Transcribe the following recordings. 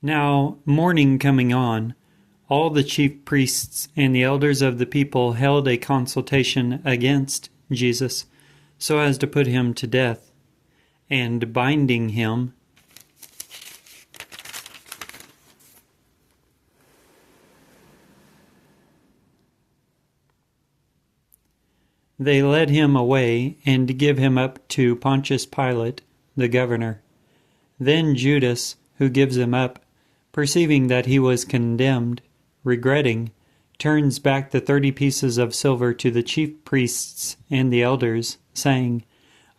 Now, morning coming on, all the chief priests and the elders of the people held a consultation against Jesus, so as to put him to death. And binding him, they led him away and give him up to Pontius Pilate, the governor. Then Judas, who gives him up, perceiving that he was condemned, regretting, turns back the 30 pieces of silver to the chief priests and the elders, saying,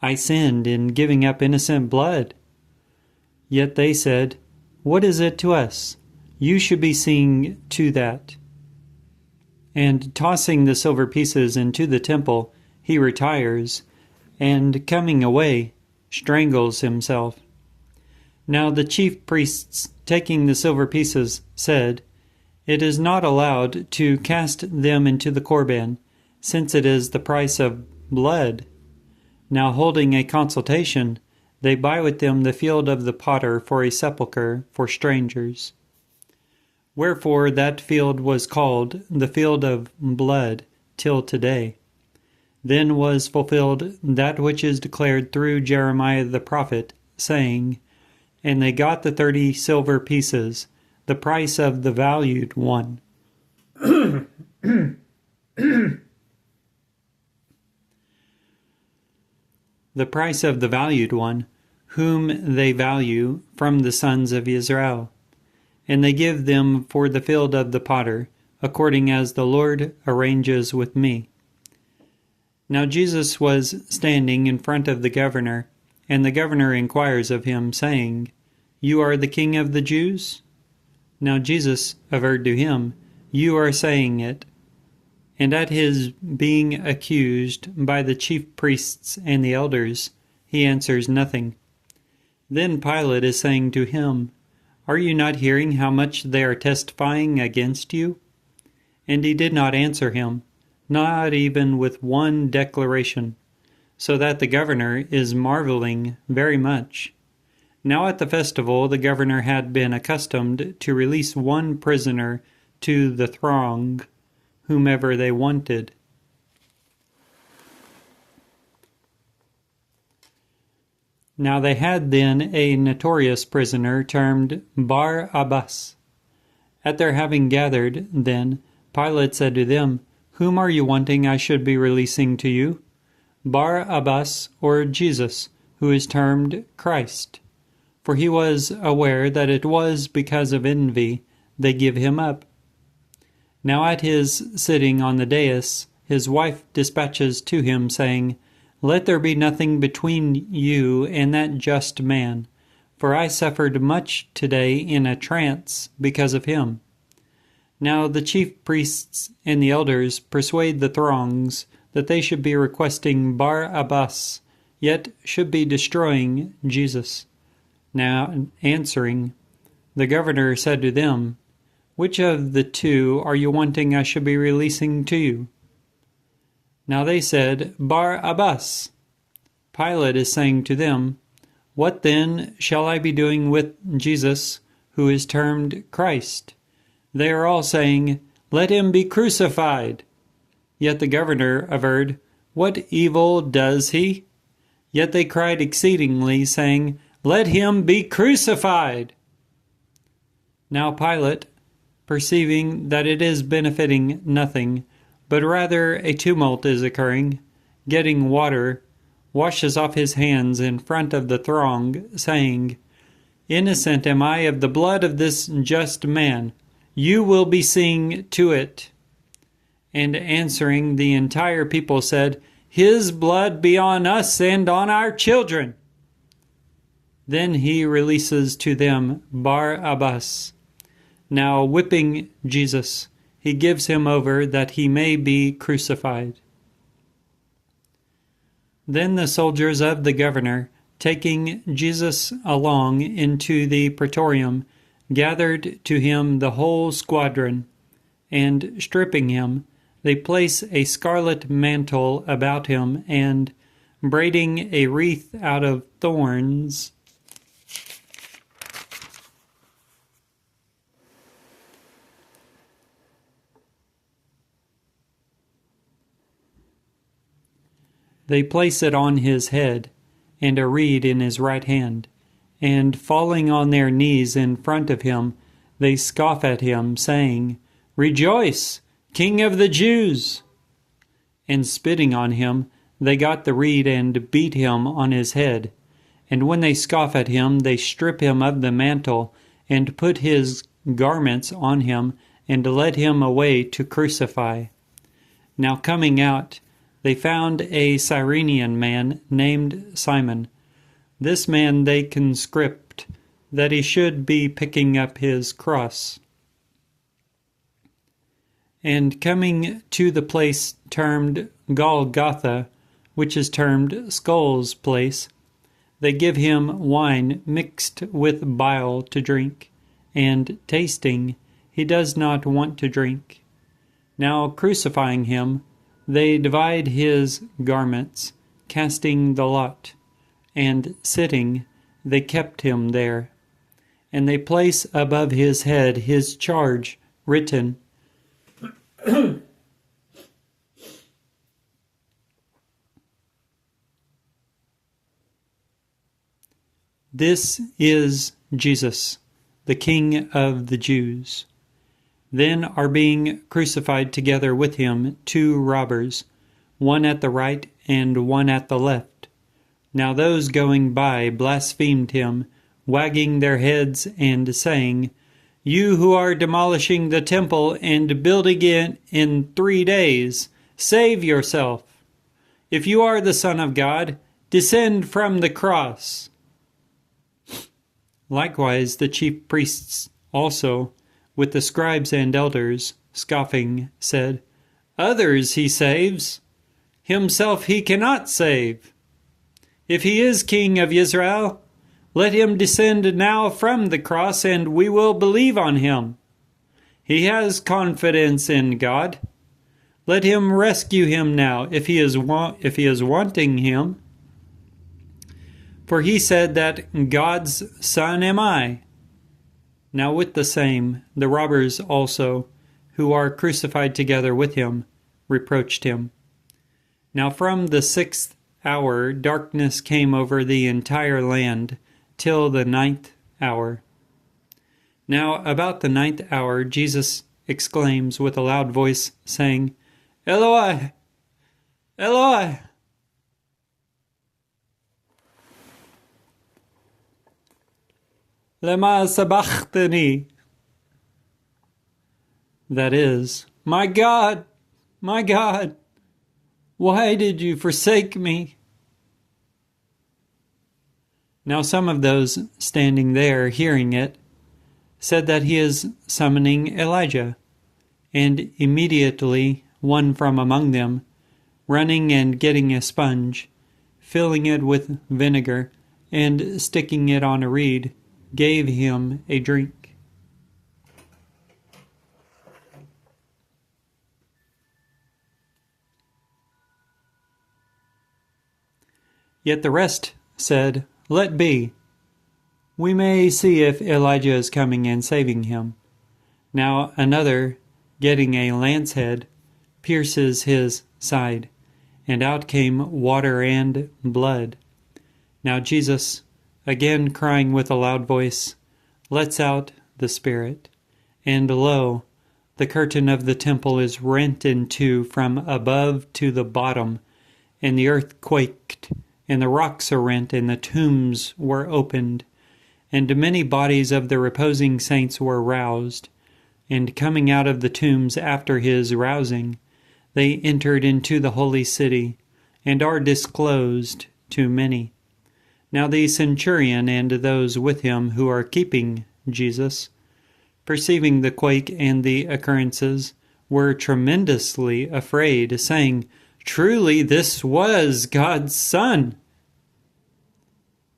I sinned in giving up innocent blood. Yet they said, What is it to us? You should be seeing to that. And tossing the silver pieces into the temple, he retires, and coming away, strangles himself. Now the chief priests, taking the silver pieces, said, It is not allowed to cast them into the Corban, since it is the price of blood. Now holding a consultation, they buy with them the field of the potter for a sepulchre for strangers. Wherefore that field was called the field of blood till today. Then was fulfilled that which is declared through Jeremiah the prophet, saying, And they got the 30 silver pieces, the price of the valued one. The price of the valued one, whom they value from the sons of Israel. And they give them for the field of the potter, according as the Lord arranges with me. Now Jesus was standing in front of the governor, and the governor inquires of him, saying, You are the king of the Jews? Now Jesus averred to him, You are saying it. And at his being accused by the chief priests and the elders, he answers nothing. Then Pilate is saying to him, Are you not hearing how much they are testifying against you? And he did not answer him, not even with one declaration, so that the governor is marveling very much. Now at the festival the governor had been accustomed to release one prisoner to the throng, whomever they wanted. Now they had then a notorious prisoner termed Barabbas. At their having gathered, then, Pilate said to them, Whom are you wanting I should be releasing to you? Barabbas or Jesus, who is termed Christ? For he was aware that it was because of envy they give him up. Now at his sitting on the dais, his wife dispatches to him, saying, Let there be nothing between you and that just man, for I suffered much today in a trance because of him. Now the chief priests and the elders persuade the throngs that they should be requesting Barabbas, yet should be destroying Jesus. Now answering, the governor said to them, Which of the two are you wanting I should be releasing to you? Now they said, Barabbas. Pilate is saying to them, What then shall I be doing with Jesus, who is termed Christ? They are all saying, Let him be crucified. Yet the governor averred, What evil does he? Yet they cried exceedingly, saying, Let him be crucified. Now Pilate, perceiving that it is benefiting nothing, but rather a tumult is occurring, getting water, washes off his hands in front of the throng, saying, Innocent am I of the blood of this just man. You will be seeing to it. And answering, the entire people said, His blood be on us and on our children. Then he releases to them Barabbas. Now whipping Jesus, he gives him over that he may be crucified. Then the soldiers of the governor, taking Jesus along into the praetorium, gathered to him the whole squadron, and stripping him, they place a scarlet mantle about him, and, braiding a wreath out of thorns, They place it on his head, and a reed in his right hand, and falling on their knees in front of him, they scoff at him, saying, "Rejoice, King of the Jews!" And spitting on him, they got the reed and beat him on his head. And when they scoff at him, they strip him of the mantle, and put his garments on him, and led him away to crucify. Now coming out, they found a Cyrenian man named Simon. This man they conscript, that he should be picking up his cross. And coming to the place termed Golgotha, which is termed Skull's place, they give him wine mixed with bile to drink, and tasting, he does not want to drink. Now crucifying him, they divide his garments, casting the lot, and sitting, they kept him there. And they place above his head his charge, written, "This is Jesus, the King of the Jews." Then are being crucified together with him 2 robbers, one at the right and one at the left. Now those going by blasphemed him, wagging their heads and saying, "You who are demolishing the temple and building it in 3 days, save yourself. If you are the Son of God, descend from the cross." Likewise the chief priests also, with the scribes and elders, scoffing, said, "Others he saves, himself he cannot save. If he is King of Israel, let him descend now from the cross, and we will believe on him. He has confidence in God. Let him rescue him now, if he is wanting him. For he said that God's son am I." Now with the same, the robbers also, who are crucified together with him, reproached him. Now from the 6th hour darkness came over the entire land, till the 9th hour. Now about the 9th hour Jesus exclaims with a loud voice, saying, "Eloi, Eloi, lema sabachthani." That is, my God, why did you forsake me?" Now some of those standing there, hearing it, said that he is summoning Elijah. And immediately one from among them, running and getting a sponge, filling it with vinegar, and sticking it on a reed, gave him a drink. Yet the rest said, "Let be. We may see if Elijah is coming and saving him." Now another, getting a lance head, pierces his side, and out came water and blood. Now Jesus, again crying with a loud voice, lets out the spirit. And lo, the curtain of the temple is rent in two from above to the bottom, and the earth quaked, and the rocks are rent, and the tombs were opened, and many bodies of the reposing saints were roused. And coming out of the tombs after his rousing, they entered into the holy city, and are disclosed to many. Now the centurion and those with him who are keeping Jesus, perceiving the quake and the occurrences, were tremendously afraid, saying, "Truly this was God's Son."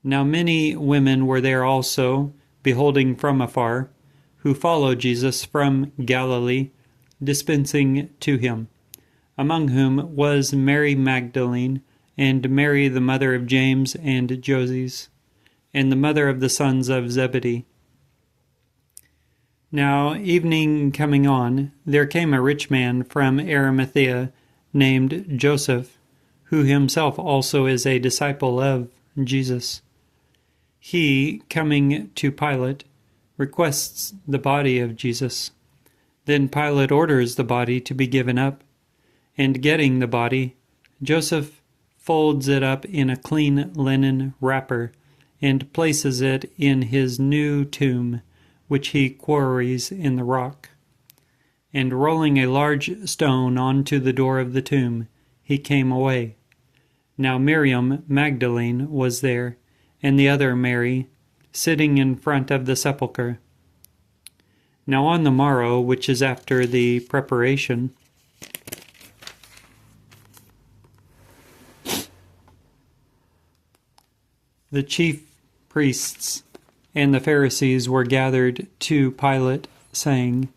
Now many women were there also, beholding from afar, who followed Jesus from Galilee, dispensing to him, among whom was Mary Magdalene, and Mary the mother of James and Joses, and the mother of the sons of Zebedee. Now evening coming on, there came a rich man from Arimathea, named Joseph, who himself also is a disciple of Jesus. He, coming to Pilate, requests the body of Jesus. Then Pilate orders the body to be given up, and getting the body, Joseph folds it up in a clean linen wrapper and places it in his new tomb, which he quarries in the rock. And rolling a large stone onto the door of the tomb, he came away. Now Miriam Magdalene was there, and the other Mary, sitting in front of the sepulchre. Now on the morrow, which is after the preparation, the chief priests and the Pharisees were gathered to Pilate, saying,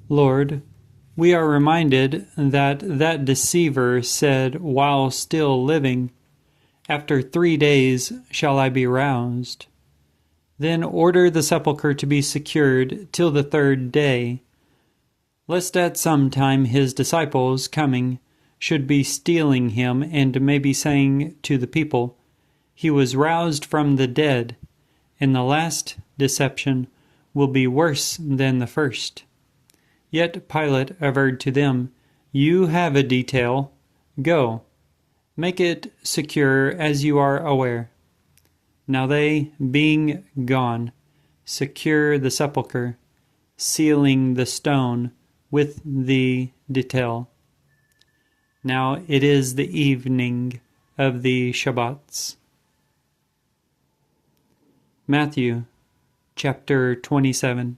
Lord, we are reminded that deceiver said while still living, After 3 days shall I be roused. Then order the sepulchre to be secured till the 3rd day, lest at some time his disciples, coming, should be stealing him, and maybe saying to the people, He was roused from the dead, and the last deception will be worse than the first. Yet Pilate averred to them, You have a detail. Go, make it secure as you are aware. Now they, being gone, secure the sepulchre, sealing the stone with the detail. Now it is the evening of the Shabbats. Matthew chapter 27.